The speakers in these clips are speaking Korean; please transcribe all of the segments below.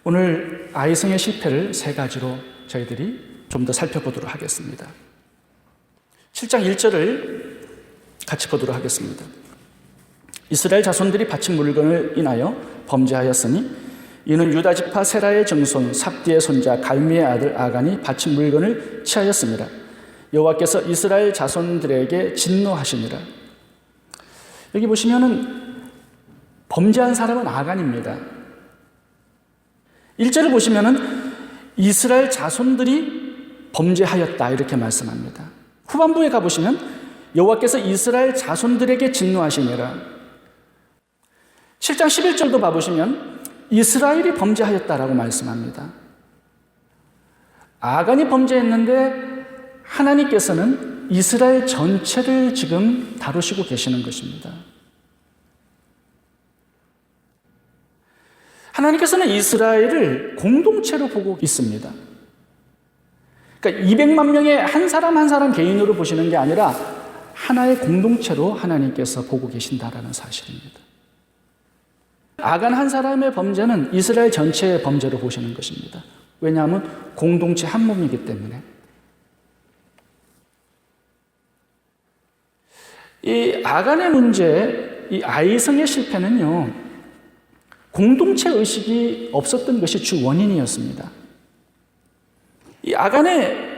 오늘 아이성의 실패를 세 가지로 저희들이 좀 더 살펴보도록 하겠습니다. 7장 1절을 같이 보도록 하겠습니다. 이스라엘 자손들이 바친 물건을 인하여 범죄하였으니 이는 유다 지파 세라의 정손 삽디의 손자 갈미의 아들 아간이 바친 물건을 취하였습니다. 여호와께서 이스라엘 자손들에게 진노하시니라. 여기 보시면은 범죄한 사람은 아간입니다. 1절을 보시면은 이스라엘 자손들이 범죄하였다 이렇게 말씀합니다. 후반부에 가보시면 여호와께서 이스라엘 자손들에게 진노하시니라. 7장 11절도 봐보시면 이스라엘이 범죄하였다라고 말씀합니다. 아간이 범죄했는데 하나님께서는 이스라엘 전체를 지금 다루시고 계시는 것입니다. 하나님께서는 이스라엘을 공동체로 보고 있습니다. 그러니까 200만 명의 한 사람 한 사람 개인으로 보시는 게 아니라 하나의 공동체로 하나님께서 보고 계신다라는 사실입니다. 아간 한 사람의 범죄는 이스라엘 전체의 범죄로 보시는 것입니다. 왜냐하면 공동체 한 몸이기 때문에. 이 아간의 문제, 이 아이성의 실패는요, 공동체 의식이 없었던 것이 주 원인이었습니다. 이 아간의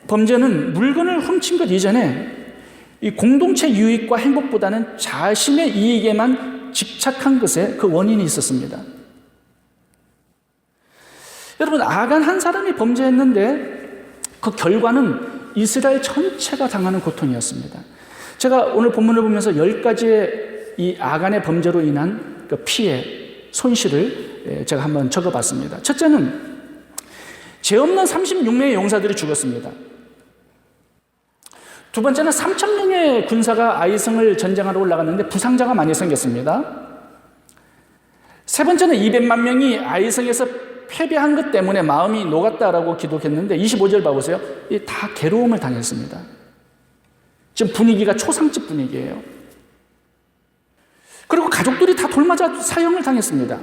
범죄는 물건을 훔친 것 이전에 이 공동체 유익과 행복보다는 자신의 이익에만 집착한 것에 그 원인이 있었습니다. 여러분, 아간 한 사람이 범죄했는데 그 결과는 이스라엘 전체가 당하는 고통이었습니다. 제가 오늘 본문을 보면서 10가지의 이 아간의 범죄로 인한 그 피해, 손실을 제가 한번 적어봤습니다. 첫째는 죄 없는 36명의 용사들이 죽었습니다. 두 번째는 3,000명의 군사가 아이성을 전쟁하러 올라갔는데 부상자가 많이 생겼습니다. 세 번째는 200만 명이 아이성에서 패배한 것 때문에 마음이 녹았다라고 기록했는데 25절 봐보세요. 다 괴로움을 당했습니다. 지금 분위기가 초상집 분위기예요. 그리고 가족들이 다 돌맞아 사형을 당했습니다.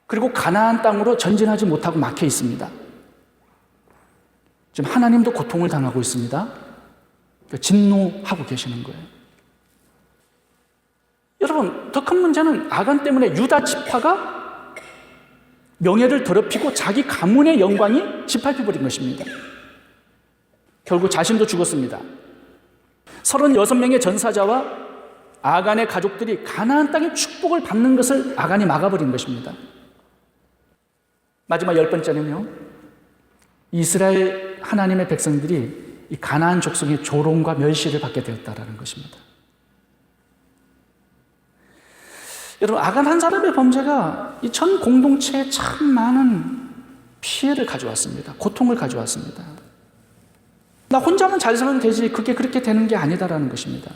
그리고 가나안 땅으로 전진하지 못하고 막혀 있습니다. 지금 하나님도 고통을 당하고 있습니다. 진노하고 계시는 거예요. 여러분, 더 큰 문제는 아간 때문에 유다 지파가 명예를 더럽히고 자기 가문의 영광이 짓밟혀버린 것입니다. 결국 자신도 죽었습니다. 36명의 전사자와 아간의 가족들이 가나안 땅의 축복을 받는 것을 아간이 막아버린 것입니다. 마지막 10번째는요, 이스라엘 하나님의 백성들이 이 가나안 족속의 조롱과 멸시를 받게 되었다라는 것입니다. 여러분, 아간 한 사람의 범죄가 이 전 공동체에 참 많은 피해를 가져왔습니다. 고통을 가져왔습니다. 나 혼자만 잘 살면 되지, 그게 그렇게 되는 게 아니다라는 것입니다.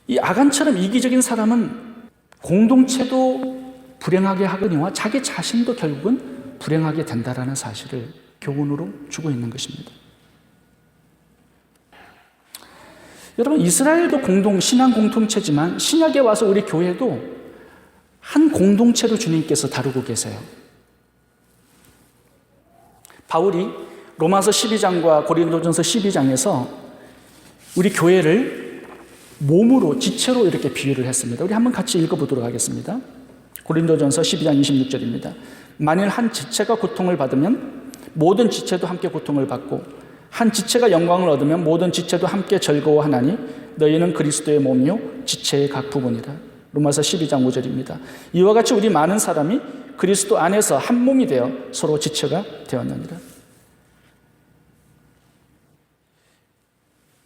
이 아간처럼 이기적인 사람은 공동체도 불행하게 하거니와 자기 자신도 결국은 불행하게 된다라는 사실을 교훈으로 주고 있는 것입니다. 여러분, 이스라엘도 신앙 공동체지만 신약에 와서 우리 교회도 한 공동체로 주님께서 다루고 계세요. 바울이 로마서 12장과 고린도전서 12장에서 우리 교회를 몸으로, 지체로 이렇게 비유를 했습니다. 우리 한번 같이 읽어보도록 하겠습니다. 고린도전서 12장 26절입니다. 만일 한 지체가 고통을 받으면 모든 지체도 함께 고통을 받고 한 지체가 영광을 얻으면 모든 지체도 함께 즐거워하나니 너희는 그리스도의 몸이요 지체의 각 부분이라. 로마서 12장 5절입니다. 이와 같이 우리 많은 사람이 그리스도 안에서 한 몸이 되어 서로 지체가 되었느니라.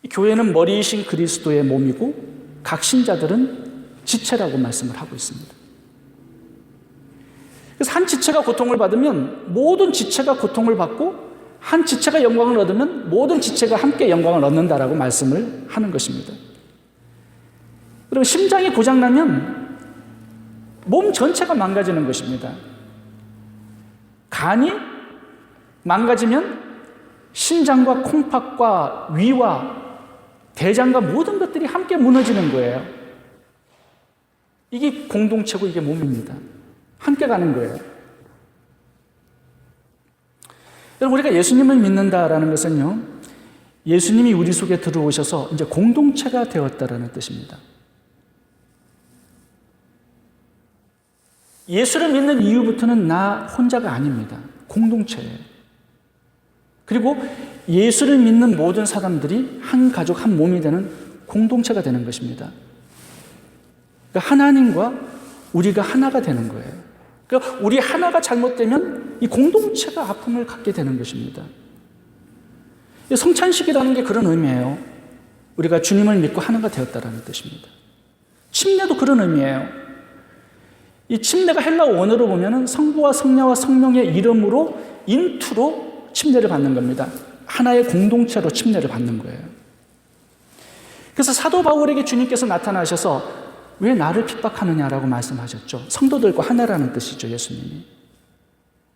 이 교회는 머리이신 그리스도의 몸이고 각 신자들은 지체라고 말씀을 하고 있습니다. 그래서 한 지체가 고통을 받으면 모든 지체가 고통을 받고 한 지체가 영광을 얻으면 모든 지체가 함께 영광을 얻는다라고 말씀을 하는 것입니다. 그리고 심장이 고장나면 몸 전체가 망가지는 것입니다. 간이 망가지면 신장과 콩팥과 위와 대장과 모든 것들이 함께 무너지는 거예요. 이게 공동체고 이게 몸입니다. 함께 가는 거예요. 여러분, 우리가 예수님을 믿는다라는 것은요, 예수님이 우리 속에 들어오셔서 이제 공동체가 되었다라는 뜻입니다. 예수를 믿는 이후부터는 나 혼자가 아닙니다. 공동체예요. 그리고 예수를 믿는 모든 사람들이 한 가족, 한 몸이 되는 공동체가 되는 것입니다. 그러니까 하나님과 우리가 하나가 되는 거예요. 그러니까 우리 하나가 잘못되면 이 공동체가 아픔을 갖게 되는 것입니다. 성찬식이라는 게 그런 의미예요. 우리가 주님을 믿고 하나가 되었다는 뜻입니다. 침례도 그런 의미예요. 이 침례가 헬라어 원어로 보면 성부와 성자와 성령의 이름으로 인투로 침례를 받는 겁니다. 하나의 공동체로 침례를 받는 거예요. 그래서 사도 바울에게 주님께서 나타나셔서 왜 나를 핍박하느냐라고 말씀하셨죠. 성도들과 하나라는 뜻이죠, 예수님이.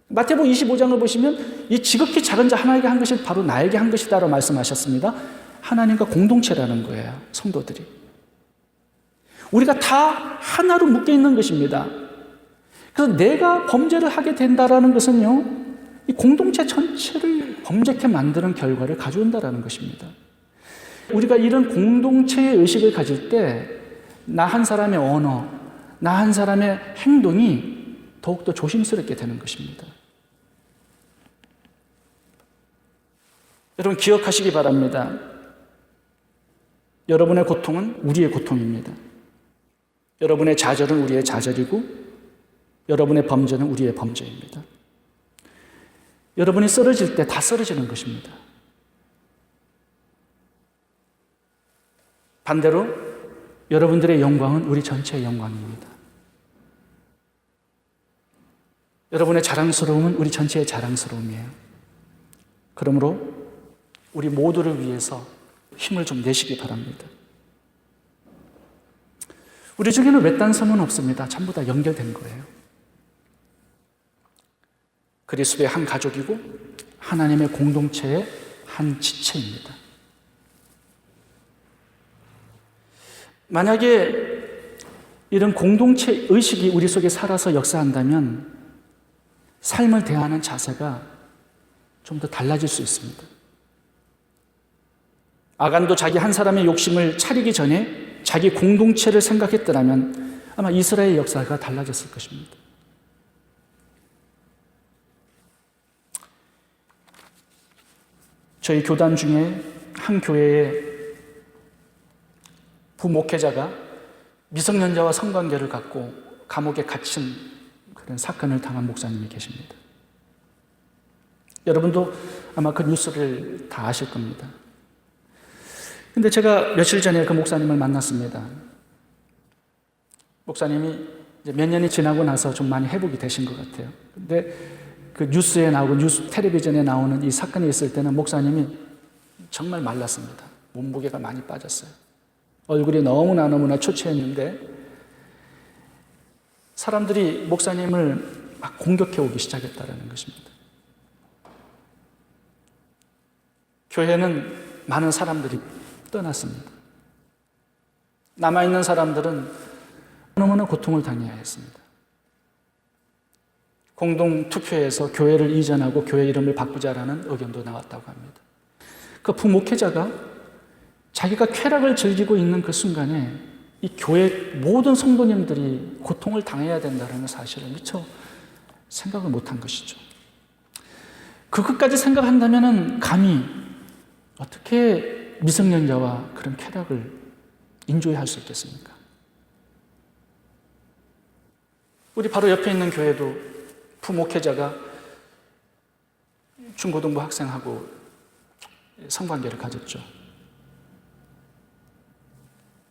마태복음 25장을 보시면 이 지극히 작은 자 하나에게 한 것이 바로 나에게 한 것이다라고 말씀하셨습니다. 하나님과 공동체라는 거예요, 성도들이. 우리가 다 하나로 묶여 있는 것입니다. 그래서 내가 범죄를 하게 된다라는 것은요, 이 공동체 전체를 범죄케 만드는 결과를 가져온다라는 것입니다. 우리가 이런 공동체의 의식을 가질 때 나 한 사람의 언어, 나 한 사람의 행동이 더욱더 조심스럽게 되는 것입니다. 여러분, 기억하시기 바랍니다. 여러분의 고통은 우리의 고통입니다. 여러분의 좌절은 우리의 좌절이고 여러분의 범죄는 우리의 범죄입니다. 여러분이 쓰러질 때 다 쓰러지는 것입니다. 반대로 여러분들의 영광은 우리 전체의 영광입니다. 여러분의 자랑스러움은 우리 전체의 자랑스러움이에요. 그러므로 우리 모두를 위해서 힘을 좀 내시기 바랍니다. 우리 중에는 외딴섬은 없습니다. 전부 다 연결된 거예요. 그리스도의 한 가족이고 하나님의 공동체의 한 지체입니다. 만약에 이런 공동체 의식이 우리 속에 살아서 역사한다면 삶을 대하는 자세가 좀 더 달라질 수 있습니다. 아간도 자기 한 사람의 욕심을 차리기 전에 자기 공동체를 생각했더라면 아마 이스라엘 역사가 달라졌을 것입니다. 저희 교단 중에 한 교회에 부목회자가 미성년자와 성관계를 갖고 감옥에 갇힌 그런 사건을 당한 목사님이 계십니다. 여러분도 아마 그 뉴스를 다 아실 겁니다. 근데 제가 며칠 전에 그 목사님을 만났습니다. 목사님이 이제 몇 년이 지나고 나서 좀 많이 회복이 되신 것 같아요. 근데 그 뉴스에 나오고 텔레비전에 나오는 이 사건이 있을 때는 목사님이 정말 말랐습니다. 몸무게가 많이 빠졌어요. 얼굴이 너무나 초췌했는데 사람들이 목사님을 막 공격해 오기 시작했다는 것입니다. 교회는 많은 사람들이 떠났습니다. 남아있는 사람들은 너무나 고통을 당해야 했습니다. 공동투표에서 교회를 이전하고 교회 이름을 바꾸자라는 의견도 나왔다고 합니다. 그 부목회자가 자기가 쾌락을 즐기고 있는 그 순간에 이 교회 모든 성도님들이 고통을 당해야 된다는 사실을 미처 생각을 못한 것이죠. 그것까지 생각한다면 감히 어떻게 미성년자와 그런 쾌락을 인조할 수 있겠습니까? 우리 바로 옆에 있는 교회도 부목회자가 중고등부 학생하고 성관계를 가졌죠.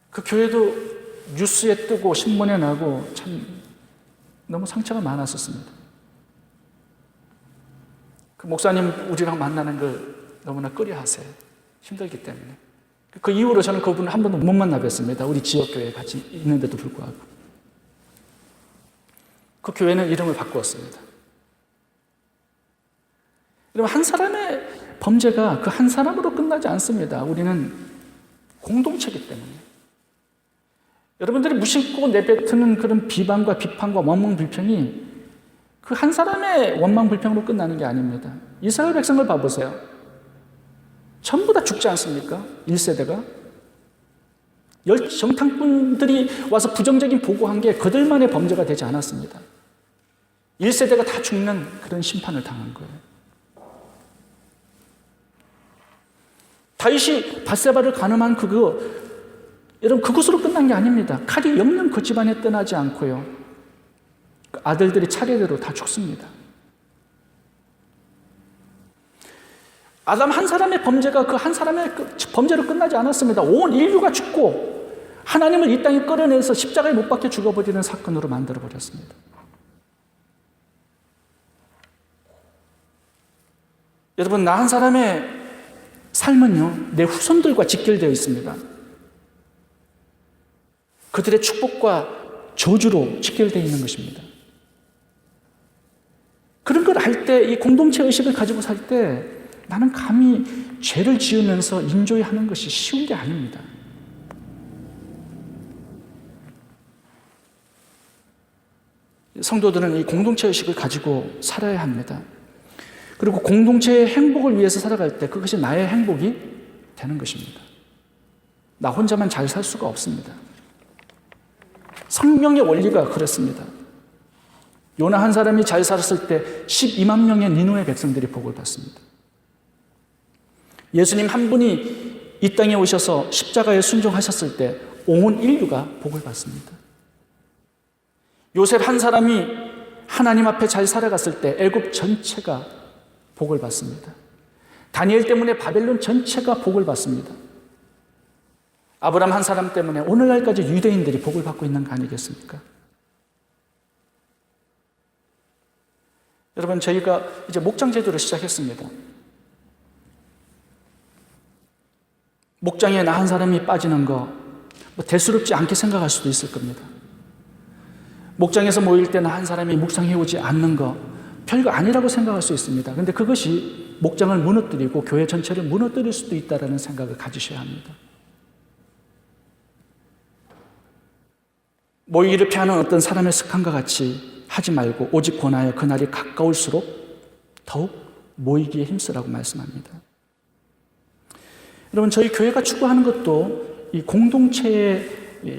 그 교회도 뉴스에 뜨고 신문에 나고 참 너무 상처가 많았었습니다. 그 목사님 우리랑 만나는 걸 너무나 꺼려하세요. 힘들기 때문에. 그 이후로 저는 그분을 한 번도 못 만나 뵀습니다. 우리 지역교회에 같이 있는데도 불구하고. 그 교회는 이름을 바꾸었습니다. 여러분, 한 사람의 범죄가 그 한 사람으로 끝나지 않습니다. 우리는 공동체이기 때문에. 여러분들이 무심코 내뱉는 그런 비방과 비판과 원망불평이 그 한 사람의 원망불평으로 끝나는 게 아닙니다. 이스라엘 백성을 봐보세요. 전부 다 죽지 않습니까? 1세대가. 정탐꾼들이 와서 부정적인 보고한 게 그들만의 범죄가 되지 않았습니다. 1세대가 다 죽는 그런 심판을 당한 거예요. 다윗이 밧세바를 간음한 여러분 그것으로 끝난 게 아닙니다. 칼이 영영 그 집안에 떠나지 않고요. 아들들이 차례대로 다 죽습니다. 아담 한 사람의 범죄가 그 한 사람의 범죄로 끝나지 않았습니다. 온 인류가 죽고 하나님을 이 땅에 끌어내서 십자가에 못 박혀 죽어버리는 사건으로 만들어버렸습니다. 여러분, 나 한 사람의 삶은요, 내 후손들과 직결되어 있습니다. 그들의 축복과 저주로 직결되어 있는 것입니다. 그런 걸 할 때, 이 공동체 의식을 가지고 살 때 나는 감히 죄를 지으면서 인조이하는 것이 쉬운 게 아닙니다. 성도들은 이 공동체 의식을 가지고 살아야 합니다. 그리고 공동체의 행복을 위해서 살아갈 때 그것이 나의 행복이 되는 것입니다. 나 혼자만 잘 살 수가 없습니다. 성령의 원리가 그렇습니다. 요나 한 사람이 잘 살았을 때 12만 명의 니누의 백성들이 복을 받습니다. 예수님 한 분이 이 땅에 오셔서 십자가에 순종하셨을 때 온 인류가 복을 받습니다. 요셉 한 사람이 하나님 앞에 잘 살아갔을 때 애굽 전체가 복을 받습니다. 다니엘 때문에 바벨론 전체가 복을 받습니다. 아브라함 한 사람 때문에 오늘날까지 유대인들이 복을 받고 있는 거 아니겠습니까? 여러분, 저희가 이제 목장 제도를 시작했습니다. 목장에 나 한 사람이 빠지는 거 대수롭지 않게 생각할 수도 있을 겁니다. 목장에서 모일 때 나 한 사람이 묵상해 오지 않는 거 별거 아니라고 생각할 수 있습니다. 그런데 그것이 목장을 무너뜨리고 교회 전체를 무너뜨릴 수도 있다는 생각을 가지셔야 합니다. 모이기를 피하는 어떤 사람의 습관과 같이 하지 말고 오직 권하여 그날이 가까울수록 더욱 모이기에 힘쓰라고 말씀합니다. 여러분, 저희 교회가 추구하는 것도 이 공동체의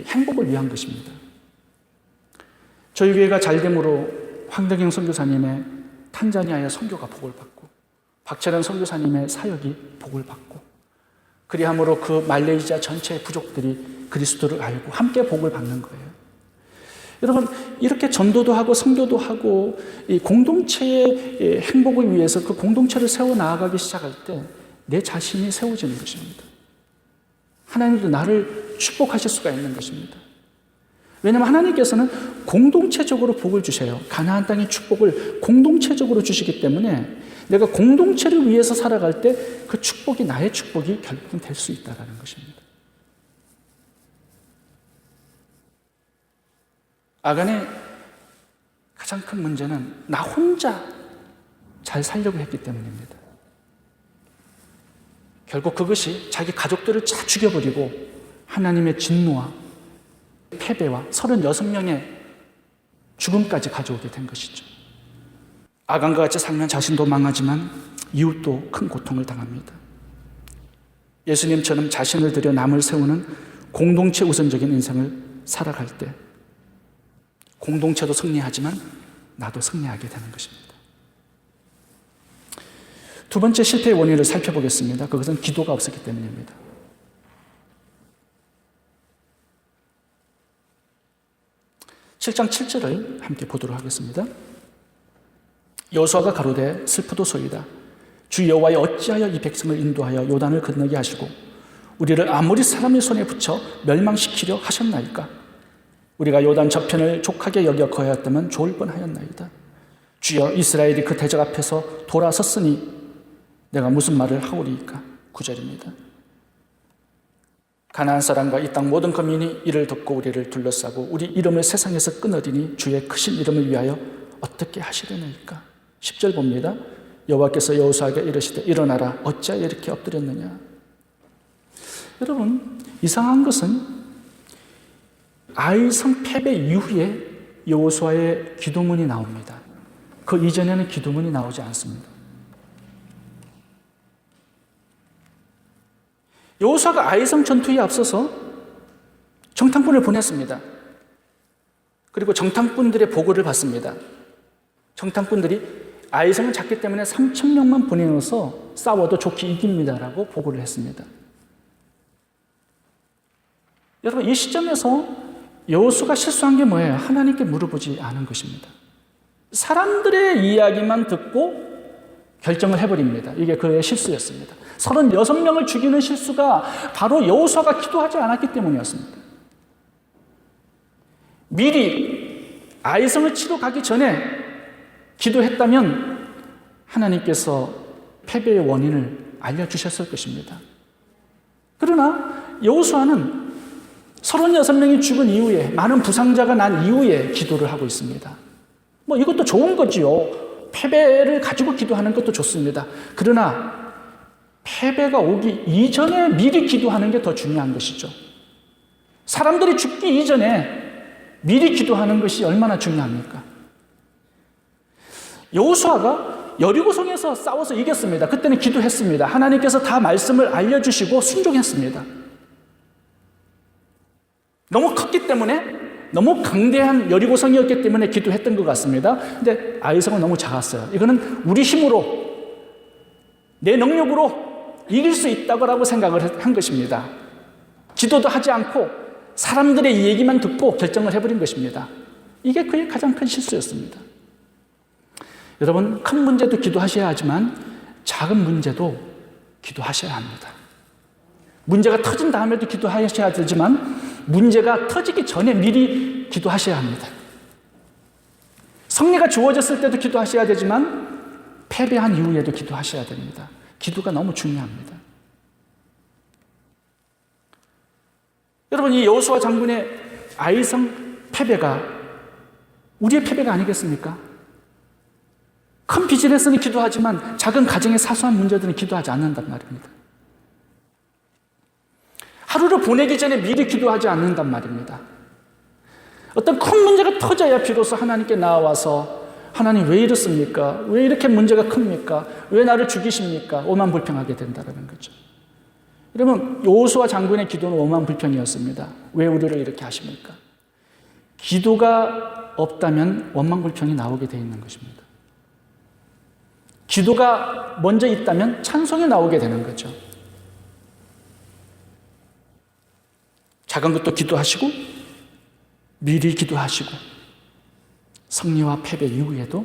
행복을 위한 것입니다. 저희 교회가 잘됨으로 황덕영 선교사님의 탄자니아의 선교가 복을 받고 박철현 선교사님의 사역이 복을 받고 그리함으로 그 말레이시아 전체의 부족들이 그리스도를 알고 함께 복을 받는 거예요. 여러분, 이렇게 전도도 하고 선교도 하고 이 공동체의 행복을 위해서 그 공동체를 세워 나아가기 시작할 때 내 자신이 세워지는 것입니다. 하나님도 나를 축복하실 수가 있는 것입니다. 왜냐하면 하나님께서는 공동체적으로 복을 주셔요. 가나안 땅의 축복을 공동체적으로 주시기 때문에 내가 공동체를 위해서 살아갈 때 그 축복이 나의 축복이 결국은 될 수 있다는 것입니다. 아간의 가장 큰 문제는 나 혼자 잘 살려고 했기 때문입니다. 결국 그것이 자기 가족들을 다 죽여버리고 하나님의 진노와 패배와 36명의 죽음까지 가져오게 된 것이죠. 아간과 같이 살면 자신도 망하지만 이웃도 큰 고통을 당합니다. 예수님처럼 자신을 들여 남을 세우는 공동체 우선적인 인생을 살아갈 때 공동체도 승리하지만 나도 승리하게 되는 것입니다. 두 번째 실패의 원인을 살펴보겠습니다. 그것은 기도가 없었기 때문입니다. (7장 7절을) 함께 보도록 하겠습니다. 여호수아가 가로되 슬프도소이다. 주 여호와여 어찌하여 이 백성을 인도하여 요단을 건너게 하시고 우리를 아모리 사람의 손에 붙여 멸망시키려 하셨나이까? 우리가 요단 저편을 족하게 여겨 거하였다면 좋을 뻔하였나이다. 주여, 이스라엘이 그 대적 앞에서 돌아섰으니 내가 무슨 말을 하오리이까? 9절입니다. 가나안 사람과 이 땅 모든 거민이 이를 듣고 우리를 둘러싸고 우리 이름을 세상에서 끊으리니 주의 크신 이름을 위하여 어떻게 하시려나이까? 10절 봅니다. 여호와께서 여호수아에게 이르시되 일어나라, 어찌하여 이렇게 엎드렸느냐? 여러분, 이상한 것은 아이성 패배 이후에 여호수아의 기도문이 나옵니다. 그 이전에는 기도문이 나오지 않습니다. 여호수아가 아이성 전투에 앞서서 정탐꾼을 보냈습니다. 그리고 정탐꾼들의 보고를 받습니다. 정탐꾼들이 아이성은 작기 때문에 3,000명만 보내어서 싸워도 좋게 이깁니다라고 보고를 했습니다. 여러분, 이 시점에서 여호수아가 실수한 게 뭐예요? 하나님께 물어보지 않은 것입니다. 사람들의 이야기만 듣고 결정을 해버립니다. 이게 그의 실수였습니다. 36명을 죽이는 실수가 바로 여호수아가 기도하지 않았기 때문이었습니다. 미리 아이성을 치러 가기 전에 기도했다면 하나님께서 패배의 원인을 알려주셨을 것입니다. 그러나 여호수아는 36명이 죽은 이후에, 많은 부상자가 난 이후에 기도를 하고 있습니다. 이것도 좋은 거지요. 패배를 가지고 기도하는 것도 좋습니다. 그러나 패배가 오기 이전에 미리 기도하는 게 더 중요한 것이죠. 사람들이 죽기 이전에 미리 기도하는 것이 얼마나 중요합니까? 여호수아가 여리고성에서 싸워서 이겼습니다. 그때는 기도했습니다. 하나님께서 다 말씀을 알려주시고 순종했습니다. 너무 컸기 때문에, 너무 강대한 여리고성이었기 때문에 기도했던 것 같습니다. 근데 아이성은 너무 작았어요. 이거는 우리 힘으로, 내 능력으로 이길 수 있다고 생각을 한 것입니다. 기도도 하지 않고 사람들의 얘기만 듣고 결정을 해버린 것입니다. 이게 그의 가장 큰 실수였습니다. 여러분, 큰 문제도 기도하셔야 하지만 작은 문제도 기도하셔야 합니다. 문제가 터진 다음에도 기도하셔야 되지만 문제가 터지기 전에 미리 기도하셔야 합니다. 승리가 주어졌을 때도 기도하셔야 되지만 패배한 이후에도 기도하셔야 됩니다. 기도가 너무 중요합니다. 여러분, 이 여호수아 장군의 아이성 패배가 우리의 패배가 아니겠습니까? 큰 비즈니스는 기도하지만 작은 가정의 사소한 문제들은 기도하지 않는단 말입니다. 하루를 보내기 전에 미리 기도하지 않는단 말입니다. 어떤 큰 문제가 터져야 비로소 하나님께 나와서 하나님 왜 이렇습니까? 왜 이렇게 문제가 큽니까? 왜 나를 죽이십니까? 오만불평하게 된다는 거죠. 여러분, 여호수아 장군의 기도는 오만불평이었습니다. 왜 우리를 이렇게 하십니까? 기도가 없다면 원망불평이 나오게 되어 있는 것입니다. 기도가 먼저 있다면 찬송이 나오게 되는 거죠. 작은 것도 기도하시고 미리 기도하시고 승리와 패배 이후에도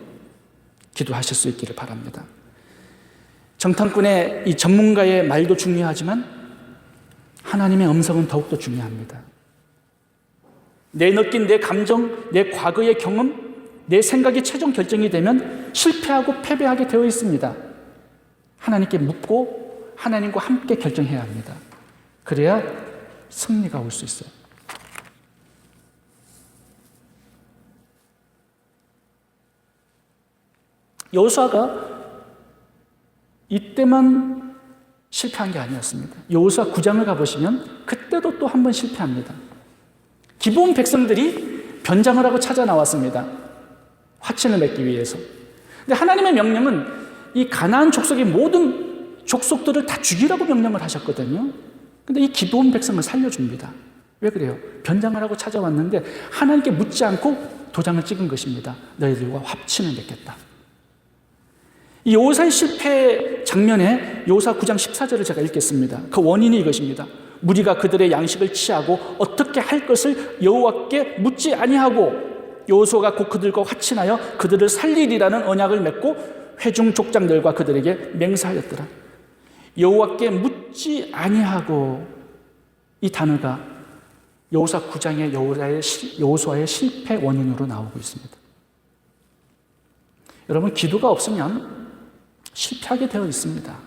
기도하실 수 있기를 바랍니다. 정탐꾼의 이 전문가의 말도 중요하지만 하나님의 음성은 더욱더 중요합니다. 내 느낀 내 감정, 내 과거의 경험, 내 생각이 최종 결정이 되면 실패하고 패배하게 되어 있습니다. 하나님께 묻고 하나님과 함께 결정해야 합니다. 그래야 승리가 올 수 있어요. 여호수아가 이때만 실패한 게 아니었습니다. 여호수아 9장을 가보시면 그때도 또 한 번 실패합니다. 기브온 백성들이 변장을 하고 찾아 나왔습니다. 화친을 맺기 위해서. 근데 하나님의 명령은 이 가나안 족속의 모든 족속들을 다 죽이라고 명령을 하셨거든요. 근데 이 기브온 백성을 살려줍니다. 왜 그래요? 변장을 하고 찾아왔는데 하나님께 묻지 않고 도장을 찍은 것입니다. 너희들과 합친을 맺겠다. 이 여호사의 실패 장면에 여호사 9장 14절을 제가 읽겠습니다. 그 원인이 이것입니다. 무리가 그들의 양식을 취하고 어떻게 할 것을 여호와께 묻지 아니하고 여호수아가 곧 그들과 화친하여 그들을 살리리라는 언약을 맺고 회중 족장들과 그들에게 맹세하였더라. 여호와께 묻지 아니하고, 이 단어가 여호사 9장의 여호수아의 실패 원인으로 나오고 있습니다. 여러분, 기도가 없으면 실패하게 되어 있습니다.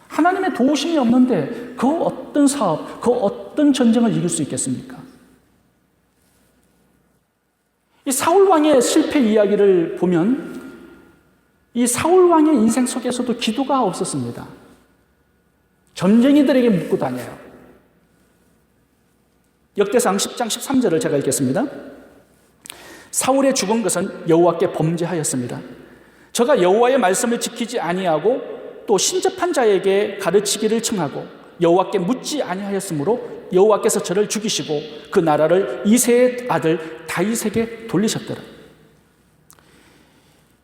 하나님의 도우심이 없는데 그 어떤 사업, 그 어떤 전쟁을 이길 수 있겠습니까? 이 사울 왕의 실패 이야기를 보면 이 사울 왕의 인생 속에서도 기도가 없었습니다. 점쟁이들에게 묻고 다녀요. 역대상 10장 13절을 제가 읽겠습니다. 사울의 죽은 것은 여호와께 범죄하였습니다. 저가 여호와의 말씀을 지키지 아니하고 또 신접한 자에게 가르치기를 청하고 여호와께 묻지 아니하였으므로 여호와께서 저를 죽이시고 그 나라를 이새의 아들 다윗에게 돌리셨더라.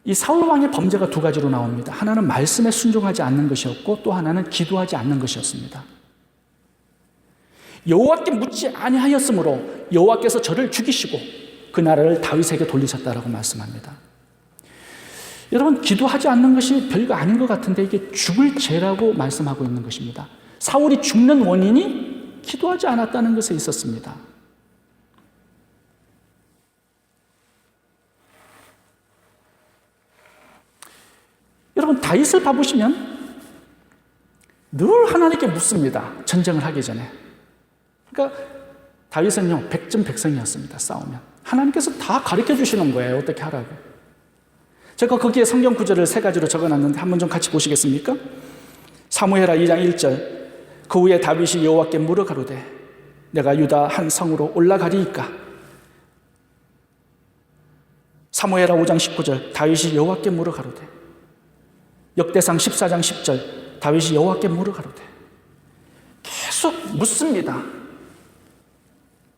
이 사울 왕의 범죄가 두 가지로 나옵니다. 하나는 말씀에 순종하지 않는 것이었고 또 하나는 기도하지 않는 것이었습니다. 여호와께 묻지 아니하였으므로 여호와께서 저를 죽이시고 그 나라를 다윗에게 돌리셨다라고 말씀합니다. 여러분, 기도하지 않는 것이 별거 아닌 것 같은데 이게 죽을 죄라고 말씀하고 있는 것입니다. 사울이 죽는 원인이 기도하지 않았다는 것에 있었습니다. 여러분, 다윗을 봐보시면 늘 하나님께 묻습니다. 전쟁을 하기 전에. 그러니까 다윗은요, 백전백승이었습니다. 싸우면 하나님께서 다 가르쳐 주시는 거예요. 어떻게 하라고. 제가 거기에 성경 구절을 세 가지로 적어놨는데 한번 좀 같이 보시겠습니까? 사무엘하 2장 1절. 그 후에 다윗이 여호와께 물어 가로되 내가 유다 한 성으로 올라가리이까. 사무엘하 5장 19절. 다윗이 여호와께 물어 가로되. 역대상 14장 10절. 다윗이 여호와께 물어 가로되. 계속 묻습니다.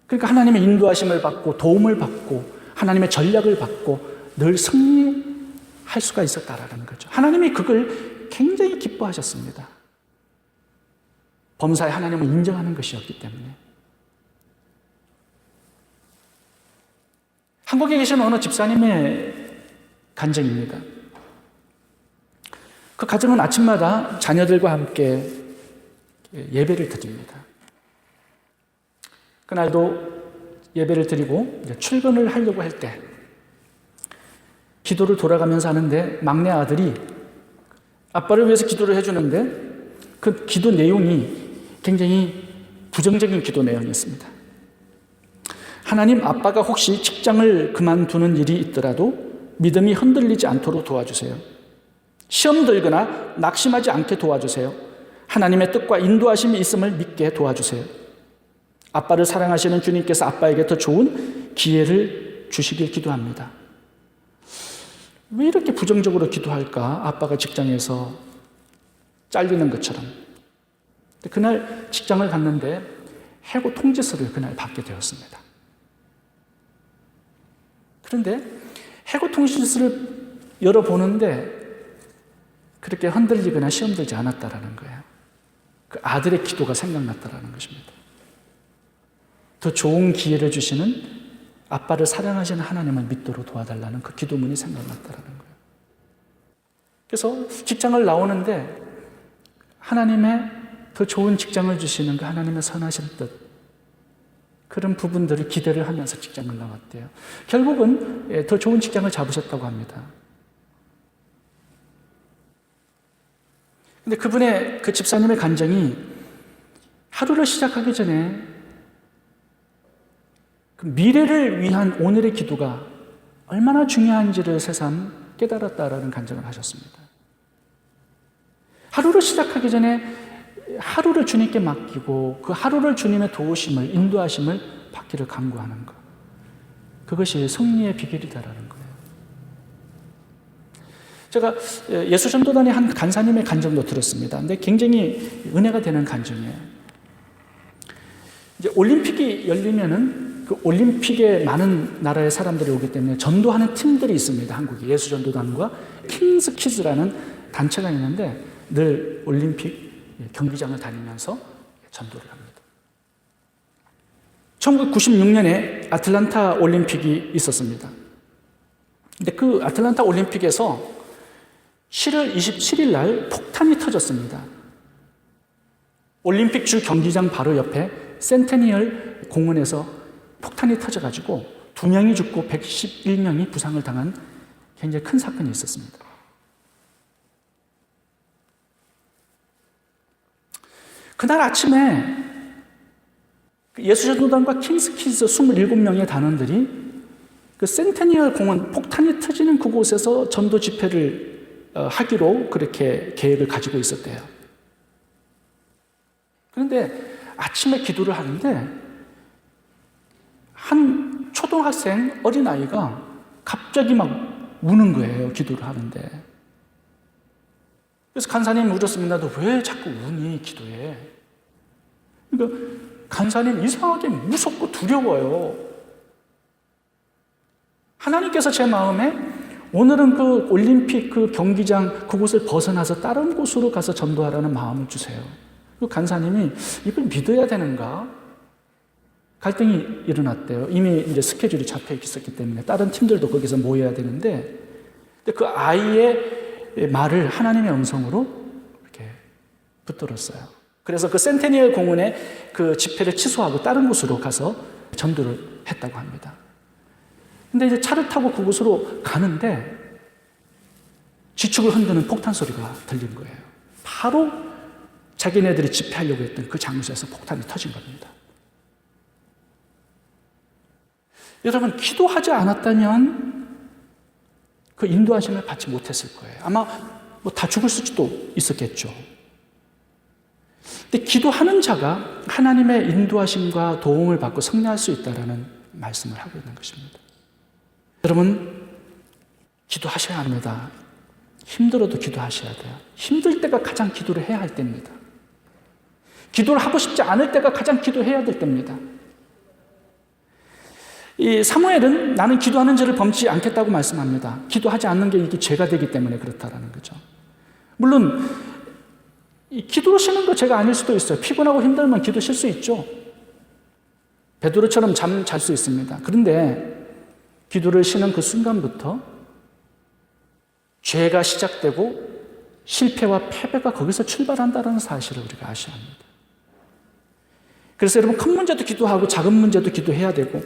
그러니까 하나님의 인도하심을 받고 도움을 받고 하나님의 전략을 받고 늘 승리할 수가 있었다라는 거죠. 하나님이 그걸 굉장히 기뻐하셨습니다. 범사에 하나님을 인정하는 것이었기 때문에. 한국에 계신 어느 집사님의 간증입니다. 그 가정은 아침마다 자녀들과 함께 예배를 드립니다. 그날도 예배를 드리고 출근을 하려고 할 때 기도를 돌아가면서 하는데 막내 아들이 아빠를 위해서 기도를 해주는데 그 기도 내용이 굉장히 부정적인 기도 내용이었습니다. 하나님, 아빠가 혹시 직장을 그만두는 일이 있더라도 믿음이 흔들리지 않도록 도와주세요. 시험 들거나 낙심하지 않게 도와주세요. 하나님의 뜻과 인도하심이 있음을 믿게 도와주세요. 아빠를 사랑하시는 주님께서 아빠에게 더 좋은 기회를 주시길 기도합니다. 왜 이렇게 부정적으로 기도할까? 아빠가 직장에서 잘리는 것처럼. 그날 직장을 갔는데 해고 통지서를 그날 받게 되었습니다. 그런데 해고 통지서를 열어보는데 그렇게 흔들리거나 시험 들지 않았다라는 거예요. 그 아들의 기도가 생각났다라는 것입니다. 더 좋은 기회를 주시는 아빠를 사랑하시는 하나님을 믿도록 도와달라는 그 기도문이 생각났다라는 거예요. 그래서 직장을 나오는데 하나님의 더 좋은 직장을 주시는 그 하나님의 선하신 뜻, 그런 부분들을 기대를 하면서 직장을 나왔대요. 결국은 더 좋은 직장을 잡으셨다고 합니다. 근데 그분의 그 집사님의 간증이 하루를 시작하기 전에 그 미래를 위한 오늘의 기도가 얼마나 중요한지를 새삼 깨달았다라는 간증을 하셨습니다. 하루를 시작하기 전에 하루를 주님께 맡기고 그 하루를 주님의 도우심을, 인도하심을 받기를 간구하는 것. 그것이 승리의 비결이다라는 거예요. 제가 예수전도단의 한 간사님의 간증도 들었습니다. 근데 굉장히 은혜가 되는 간증이에요. 이제 올림픽이 열리면은 그 올림픽에 많은 나라의 사람들이 오기 때문에 전도하는 팀들이 있습니다. 한국에 예수전도단과 킹스키즈라는 단체가 있는데 늘 올림픽 경기장을 다니면서 전도를 합니다. 1996년에 아틀란타 올림픽이 있었습니다. 근데 그 아틀란타 올림픽에서 7월 27일 날 폭탄이 터졌습니다. 올림픽 주 경기장 바로 옆에 센테니얼 공원에서 폭탄이 터져가지고 2명이 죽고 111명이 부상을 당한 굉장히 큰 사건이 있었습니다. 그날 아침에 예수전도단과 킹스키즈 27명의 단원들이 그 센테니얼 공원 폭탄이 터지는 그곳에서 전도 집회를 하기로 그렇게 계획을 가지고 있었대요. 그런데 아침에 기도를 하는데 한 초등학생 어린아이가 갑자기 막 우는 거예요. 기도를 하는데. 그래서 간사님이 물었습니다. 너 왜 자꾸 우니 기도해? 그러니까 간사님 이상하게 무섭고 두려워요. 하나님께서 제 마음에 오늘은 그 올림픽 그 경기장 그곳을 벗어나서 다른 곳으로 가서 전도하라는 마음을 주세요. 그 간사님이 이걸 믿어야 되는가? 갈등이 일어났대요. 이미 이제 스케줄이 잡혀 있었기 때문에 다른 팀들도 거기서 모여야 되는데 그 아이의 말을 하나님의 음성으로 이렇게 붙들었어요. 그래서 그 센테니얼 공원의 그 집회를 취소하고 다른 곳으로 가서 전도를 했다고 합니다. 근데 이제 차를 타고 그곳으로 가는데 지축을 흔드는 폭탄 소리가 들린 거예요. 바로 자기네들이 집회하려고 했던 그 장소에서 폭탄이 터진 겁니다. 여러분, 기도하지 않았다면 그 인도하심을 받지 못했을 거예요. 아마 뭐 다 죽을 수도 있었겠죠. 근데 기도하는 자가 하나님의 인도하심과 도움을 받고 승리할 수 있다는 말씀을 하고 있는 것입니다. 여러분, 기도하셔야 합니다. 힘들어도 기도하셔야 돼요. 힘들 때가 가장 기도를 해야 할 때입니다. 기도를 하고 싶지 않을 때가 가장 기도해야 될 때입니다. 이 사무엘은 나는 기도하는 죄를 범치 않겠다고 말씀합니다. 기도하지 않는 게 이게 죄가 되기 때문에 그렇다라는 거죠. 물론 이 기도를 쉬는 거 죄가 아닐 수도 있어요. 피곤하고 힘들면 기도 쉴 수 있죠. 베드로처럼 잠 잘 수 있습니다. 그런데 기도를 쉬는 그 순간부터 죄가 시작되고 실패와 패배가 거기서 출발한다는 사실을 우리가 아셔야 합니다. 그래서 여러분, 큰 문제도 기도하고 작은 문제도 기도해야 되고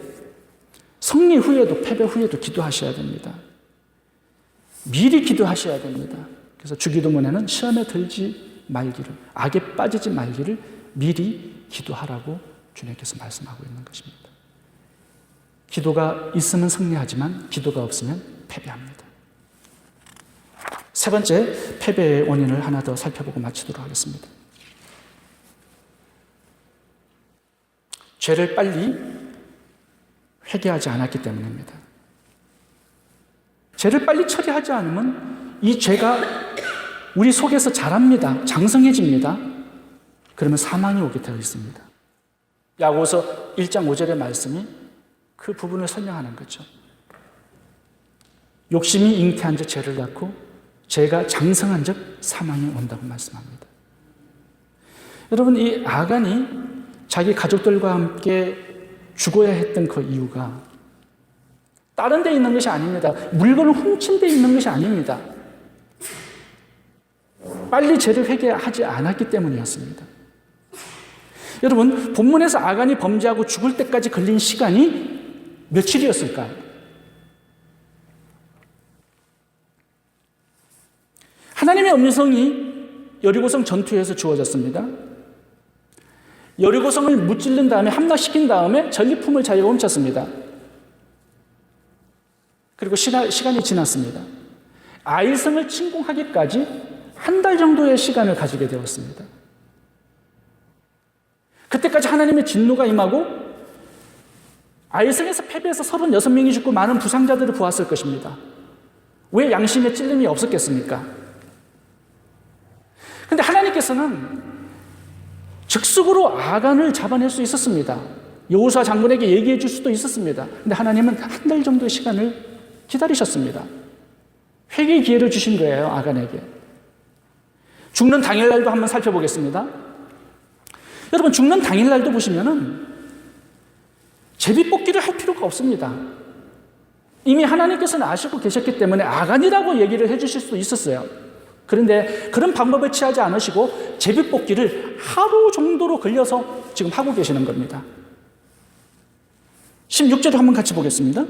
승리 후에도 패배 후에도 기도하셔야 됩니다. 미리 기도하셔야 됩니다. 그래서 주기도문에는 시험에 들지 말기를, 악에 빠지지 말기를 미리 기도하라고 주님께서 말씀하고 있는 것입니다. 기도가 있으면 승리하지만 기도가 없으면 패배합니다. 세 번째, 패배의 원인을 하나 더 살펴보고 마치도록 하겠습니다. 죄를 빨리 회개하지 않았기 때문입니다. 죄를 빨리 처리하지 않으면 이 죄가 우리 속에서 자랍니다. 장성해집니다. 그러면 사망이 오게 되어 있습니다. 야고보서 1장 5절의 말씀이 그 부분을 설명하는 거죠. 욕심이 잉태한 즉 죄를 낳고 죄가 장성한 즉 사망이 온다고 말씀합니다. 여러분, 이 아간이 자기 가족들과 함께 죽어야 했던 그 이유가 다른 데 있는 것이 아닙니다. 물건을 훔친 데 있는 것이 아닙니다. 빨리 죄를 회개하지 않았기 때문이었습니다. 여러분, 본문에서 아간이 범죄하고 죽을 때까지 걸린 시간이 며칠이었을까요? 하나님의 음성이 여리고성 전투에서 주어졌습니다. 여리고성을 무찔른 다음에 함락시킨 다음에 전리품을 자기가 훔쳤습니다. 그리고 시간이 지났습니다. 아이성을 침공하기까지 한 달 정도의 시간을 가지게 되었습니다. 그때까지 하나님의 진노가 임하고 아이성에서 패배해서 36명이 죽고 많은 부상자들을 보았을 것입니다. 왜 양심의 찔림이 없었겠습니까? 그런데 하나님께서는 즉석으로 아간을 잡아낼 수 있었습니다. 여호수아 장군에게 얘기해 줄 수도 있었습니다. 그런데 하나님은 한 달 정도의 시간을 기다리셨습니다. 회개의 기회를 주신 거예요, 아간에게. 죽는 당일날도 한번 살펴보겠습니다. 여러분, 죽는 당일날도 보시면은 제비뽑기를 할 필요가 없습니다. 이미 하나님께서는 아시고 계셨기 때문에 아간이라고 얘기를 해주실 수도 있었어요. 그런데 그런 방법을 취하지 않으시고 제비뽑기를 하루 정도로 걸려서 지금 하고 계시는 겁니다. 16절을 한번 같이 보겠습니다.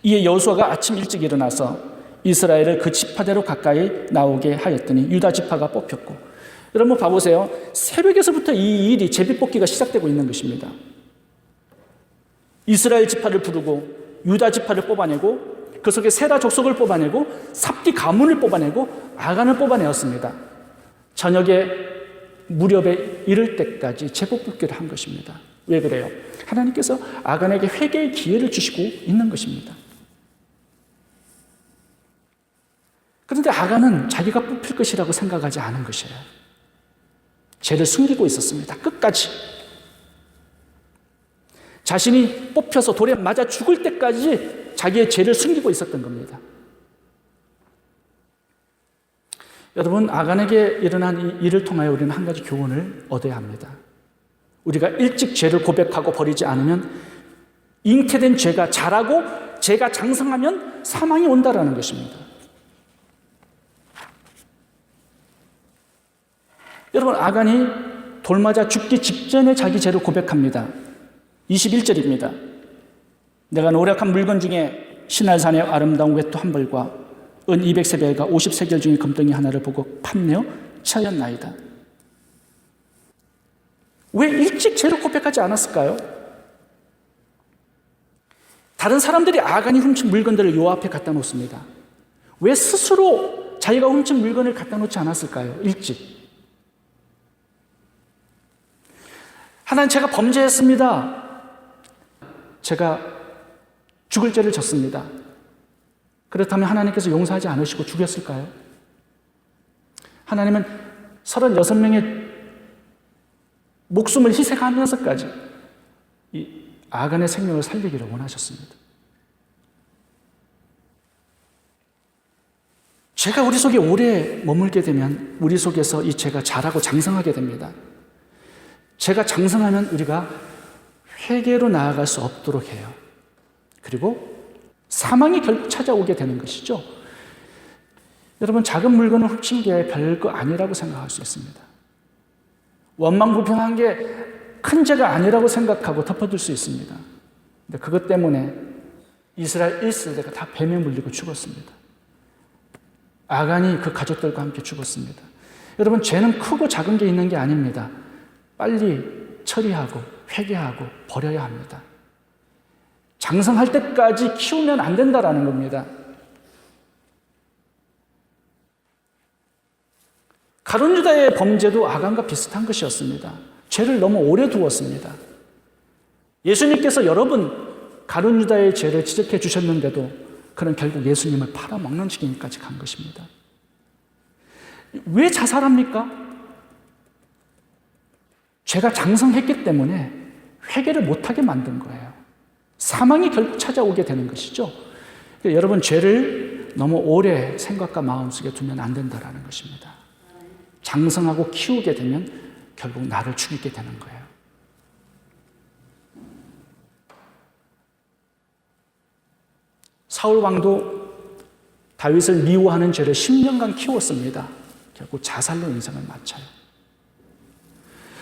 이에 여호수아가 아침 일찍 일어나서 이스라엘을 그 지파대로 가까이 나오게 하였더니 유다 지파가 뽑혔고, 여러분 봐보세요. 새벽에서부터 이 일이 제비뽑기가 시작되고 있는 것입니다. 이스라엘 지파를 부르고 유다 지파를 뽑아내고 그 속에 세라 족속을 뽑아내고 삽디 가문을 뽑아내고 아간을 뽑아내었습니다. 저녁에 무렵에 이를 때까지 제비뽑기를 한 것입니다. 왜 그래요? 하나님께서 아간에게 회개의 기회를 주시고 있는 것입니다. 그런데 아간은 자기가 뽑힐 것이라고 생각하지 않은 것이에요. 죄를 숨기고 있었습니다. 끝까지. 자신이 뽑혀서 돌에 맞아 죽을 때까지 자기의 죄를 숨기고 있었던 겁니다. 여러분, 아간에게 일어난 이 일을 통하여 우리는 한 가지 교훈을 얻어야 합니다. 우리가 일찍 죄를 고백하고 버리지 않으면 잉태된 죄가 자라고 죄가 장성하면 사망이 온다라는 것입니다. 여러분, 아간이 돌 맞아 죽기 직전에 자기 죄를 고백합니다. 21절입니다. 내가 노력한 물건 중에 신할산의 아름다운 외투 한 벌과 은 200세벨과 50세겔 중에 금덩이 하나를 보고 판매어 취하였나이다. 왜 일찍 죄를 고백하지 않았을까요? 다른 사람들이 아간이 훔친 물건들을 요 앞에 갖다 놓습니다. 왜 스스로 자기가 훔친 물건을 갖다 놓지 않았을까요? 일찍. 하나님, 제가 범죄했습니다. 제가 죽을 죄를 졌습니다. 그렇다면 하나님께서 용서하지 않으시고 죽였을까요? 하나님은 36명의 목숨을 희생하면서까지 이 아간의 생명을 살리기를 원하셨습니다. 죄가 우리 속에 오래 머물게 되면 우리 속에서 이 죄가 자라고 장성하게 됩니다. 죄가 장성하면 우리가 회개로 나아갈 수 없도록 해요. 그리고 사망이 결국 찾아오게 되는 것이죠. 여러분, 작은 물건을 훔친 게 별거 아니라고 생각할 수 있습니다. 원망불평한 게 큰 죄가 아니라고 생각하고 덮어둘 수 있습니다. 근데 그것 때문에 이스라엘 1세대가 다 뱀에 물리고 죽었습니다. 아간이 그 가족들과 함께 죽었습니다. 여러분, 죄는 크고 작은 게 있는 게 아닙니다. 빨리 처리하고 회개하고 버려야 합니다. 장성할 때까지 키우면 안 된다라는 겁니다. 가룟 유다의 범죄도 아간과 비슷한 것이었습니다. 죄를 너무 오래 두었습니다. 예수님께서 여러 번 가룟 유다의 죄를 지적해 주셨는데도 그는 결국 예수님을 팔아먹는 지경까지 간 것입니다. 왜 자살합니까? 죄가 장성했기 때문에 회개를 못하게 만든 거예요. 사망이 결국 찾아오게 되는 것이죠. 여러분, 죄를 너무 오래 생각과 마음속에 두면 안 된다는 것입니다. 장성하고 키우게 되면 결국 나를 죽이게 되는 거예요. 사울 왕도 다윗을 미워하는 죄를 10년간 키웠습니다. 결국 자살로 인생을 마쳐요.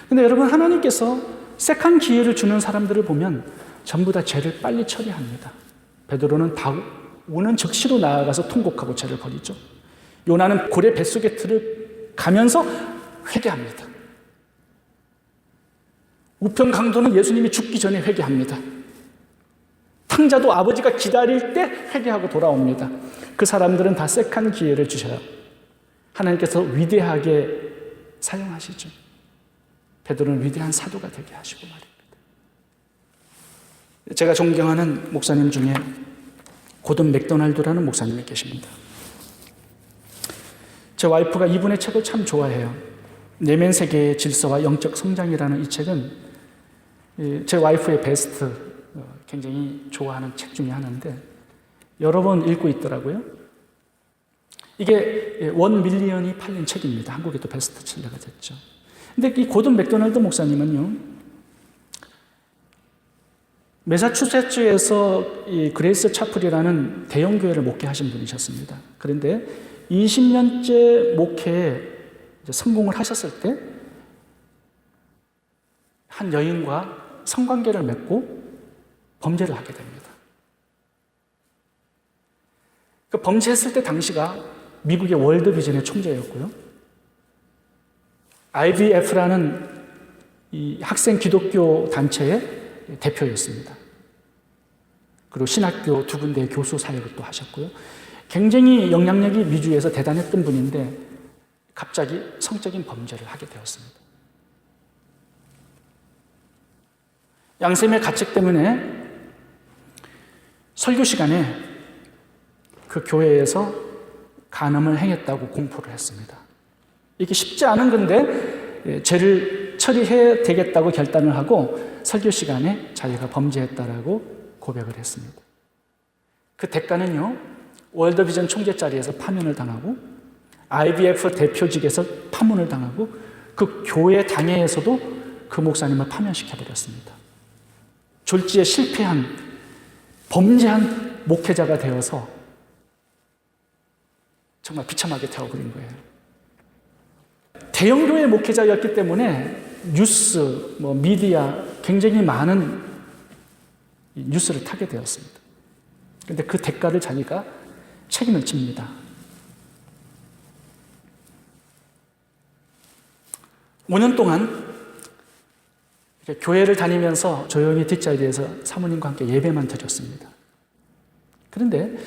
근데 여러분, 하나님께서 색한 기회를 주는 사람들을 보면 전부 다 죄를 빨리 처리합니다. 베드로는 다우는 즉시로 나아가서 통곡하고 죄를 버리죠. 요나는 고래 뱃속에 들어가면서 회개합니다. 우편 강도는 예수님이 죽기 전에 회개합니다. 탕자도 아버지가 기다릴 때 회개하고 돌아옵니다. 그 사람들은 다 색한 기회를 주셔요. 하나님께서 위대하게 사용하시죠. 베드로는 위대한 사도가 되게 하시고 말입니다. 제가 존경하는 목사님 중에 고든 맥도날드라는 목사님이 계십니다. 제 와이프가 이분의 책을 참 좋아해요. 내면 세계의 질서와 영적 성장이라는 이 책은 제 와이프의 베스트, 굉장히 좋아하는 책 중에 하나인데 여러 번 읽고 있더라고요. 이게 1밀리언이 팔린 책입니다. 한국에도 베스트셀러가 됐죠. 근데 이 고든 맥도날드 목사님은요, 매사추세츠에서 이 그레이스 차플이라는 대형 교회를 목회하신 분이셨습니다. 그런데 20년째 목회에 성공을 하셨을 때 한 여인과 성관계를 맺고 범죄를 하게 됩니다. 그 범죄했을 때 당시가 미국의 월드비전의 총재였고요. IVF라는 이 학생 기독교 단체의 대표였습니다. 그리고 신학교 2군데의 교수 사역을 또 하셨고요. 굉장히 영향력이 미주에서 대단했던 분인데 갑자기 성적인 범죄를 하게 되었습니다. 양쌤의 가책 때문에 설교 시간에 그 교회에서 간음을 행했다고 공포를 했습니다. 이게 쉽지 않은 건데 죄를 처리해야 되겠다고 결단을 하고 설교 시간에 자기가 범죄했다라고 고백을 했습니다. 그 대가는요, 월드비전 총재 자리에서 파면을 당하고 IBF 대표직에서 파문을 당하고 그 교회 당회에서도 그 목사님을 파면시켜버렸습니다. 졸지에 실패한, 범죄한 목회자가 되어서 정말 비참하게 되어버린 거예요. 대형교회 목회자였기 때문에 뉴스, 미디어 굉장히 많은 뉴스를 타게 되었습니다. 그런데 그 대가를 자기가 책임을 집니다. 5년 동안 교회를 다니면서 조용히 뒷자리에서 사모님과 함께 예배만 드렸습니다. 그런데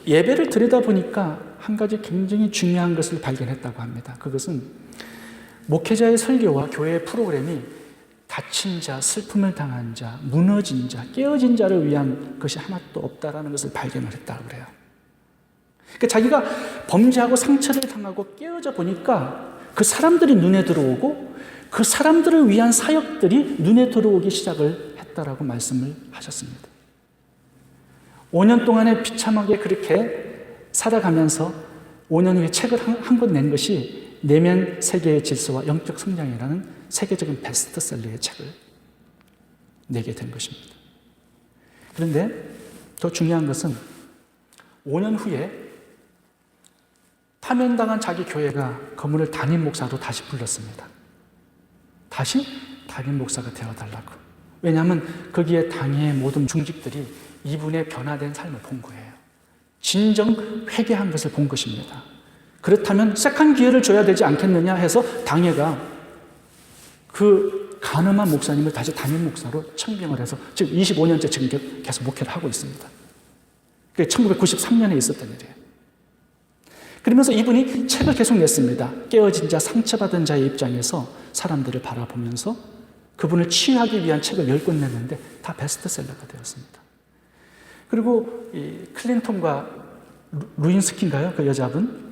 예배를 드리다 보니까 한 가지 굉장히 중요한 것을 발견했다고 합니다. 그것은 목회자의 설교와 교회의 프로그램이 다친 자, 슬픔을 당한 자, 무너진 자, 깨어진 자를 위한 것이 하나도 없다라는 것을 발견을 했다고 그래요. 그러니까 자기가 범죄하고 상처를 당하고 깨어져 보니까 그 사람들이 눈에 들어오고 그 사람들을 위한 사역들이 눈에 들어오기 시작을 했다라고 말씀을 하셨습니다. 5년 동안에 비참하게 그렇게 살아가면서 5년 후에 책을 한 권 낸 것이 내면 세계의 질서와 영적 성장이라는 세계적인 베스트셀러의 책을 내게 된 것입니다. 그런데 더 중요한 것은 5년 후에 파면당한 자기 교회가 그분을 담임 목사로 다시 불렀습니다. 다시 담임 목사가 되어달라고. 왜냐하면 거기에 당의 모든 중직들이 이분의 변화된 삶을 본 거예요. 진정 회개한 것을 본 것입니다. 그렇다면 세컨 기회를 줘야 되지 않겠느냐 해서 당회가 그 간음한 목사님을 다시 담임 목사로 청빙을 해서 지금 25년째 지금 계속 목회를 하고 있습니다. 그게 1993년에 있었던 일이에요. 그러면서 이분이 책을 계속 냈습니다. 깨어진 자, 상처받은 자의 입장에서 사람들을 바라보면서 그분을 치유하기 위한 책을 10권 냈는데 다 베스트셀러가 되었습니다. 그리고 이 클린턴과 루인스키인가요? 그 여자분?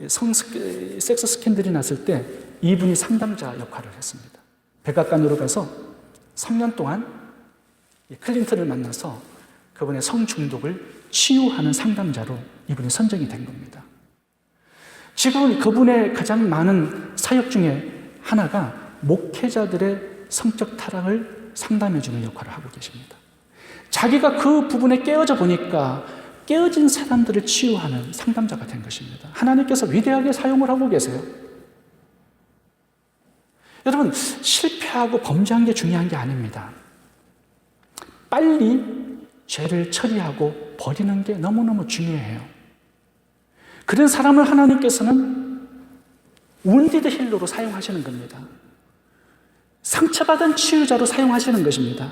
섹스 스캔들이 났을 때 이분이 상담자 역할을 했습니다. 백악관으로 가서 3년 동안 클린턴을 만나서 그분의 성중독을 치유하는 상담자로 이분이 선정이 된 겁니다. 지금은 그분의 가장 많은 사역 중에 하나가 목회자들의 성적 타락을 상담해주는 역할을 하고 계십니다. 자기가 그 부분에 깨어져 보니까 깨어진 사람들을 치유하는 상담자가 된 것입니다. 하나님께서 위대하게 사용을 하고 계세요. 여러분, 실패하고 범죄한 게 중요한 게 아닙니다. 빨리 죄를 처리하고 버리는 게 너무너무 중요해요. 그런 사람을 하나님께서는 운디드 힐러로 사용하시는 겁니다. 상처받은 치유자로 사용하시는 것입니다.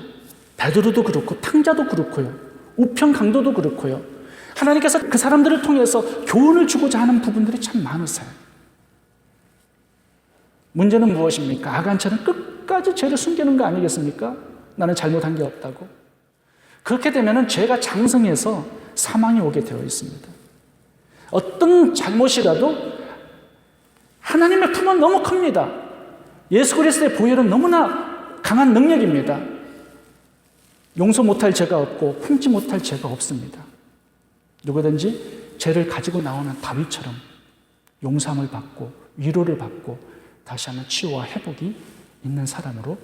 베드로도 그렇고 탕자도 그렇고요. 우편 강도도 그렇고요. 하나님께서 그 사람들을 통해서 교훈을 주고자 하는 부분들이 참 많으세요. 문제는 무엇입니까? 아간처럼 끝까지 죄를 숨기는 거 아니겠습니까? 나는 잘못한 게 없다고. 그렇게 되면 죄가 장성해서 사망이 오게 되어 있습니다. 어떤 잘못이라도 하나님의 품은 너무 큽니다. 예수 그리스도의 보혈은 너무나 강한 능력입니다. 용서 못할 죄가 없고 품지 못할 죄가 없습니다. 누구든지 죄를 가지고 나오는 다윗처럼 용서함을 받고 위로를 받고 다시 한번 치유와 회복이 있는 사람으로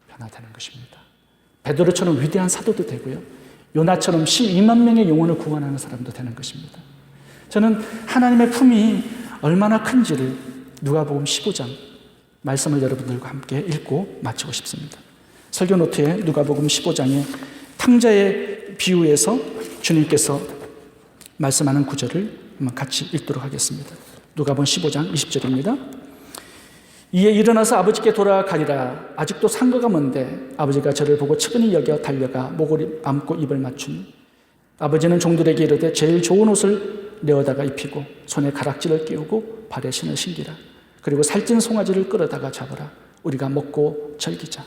변화되는 것입니다. 베드로처럼 위대한 사도도 되고요. 요나처럼 12만 명의 영혼을 구원하는 사람도 되는 것입니다. 저는 하나님의 품이 얼마나 큰지를 누가복음 15장 말씀을 여러분들과 함께 읽고 마치고 싶습니다. 설교 노트에 누가복음 15장의 탕자의 비유에서 주님께서 말씀하는 구절을 한번 같이 읽도록 하겠습니다. 누가복음 15장 20절입니다. 이에 일어나서 아버지께 돌아가리라. 아직도 상거가 먼데 아버지가 저를 보고 측은히 여겨 달려가 목을 안고 입을 맞추니 아버지는 종들에게 이르되 제일 좋은 옷을 내어다가 입히고 손에 가락지를 끼우고 발에 신을 신기라. 그리고 살찐 송아지를 끌어다가 잡으라. 우리가 먹고 즐기자.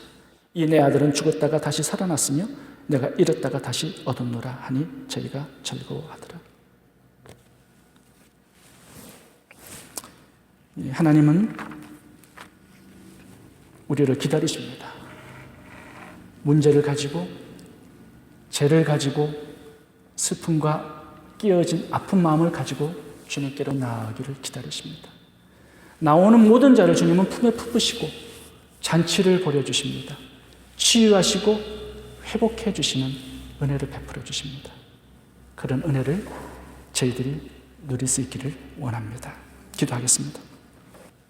이 내 아들은 죽었다가 다시 살아났으며 내가 잃었다가 다시 얻었노라 하니 저희가 즐거워하더라. 하나님은 우리를 기다리십니다. 문제를 가지고, 죄를 가지고, 슬픔과 끼어진 아픈 마음을 가지고 주님께로 나아가기를 기다리십니다. 나오는 모든 자를 주님은 품에 품으시고 잔치를 벌여주십니다. 치유하시고 회복해 주시는 은혜를 베풀어 주십니다. 그런 은혜를 저희들이 누릴 수 있기를 원합니다. 기도하겠습니다.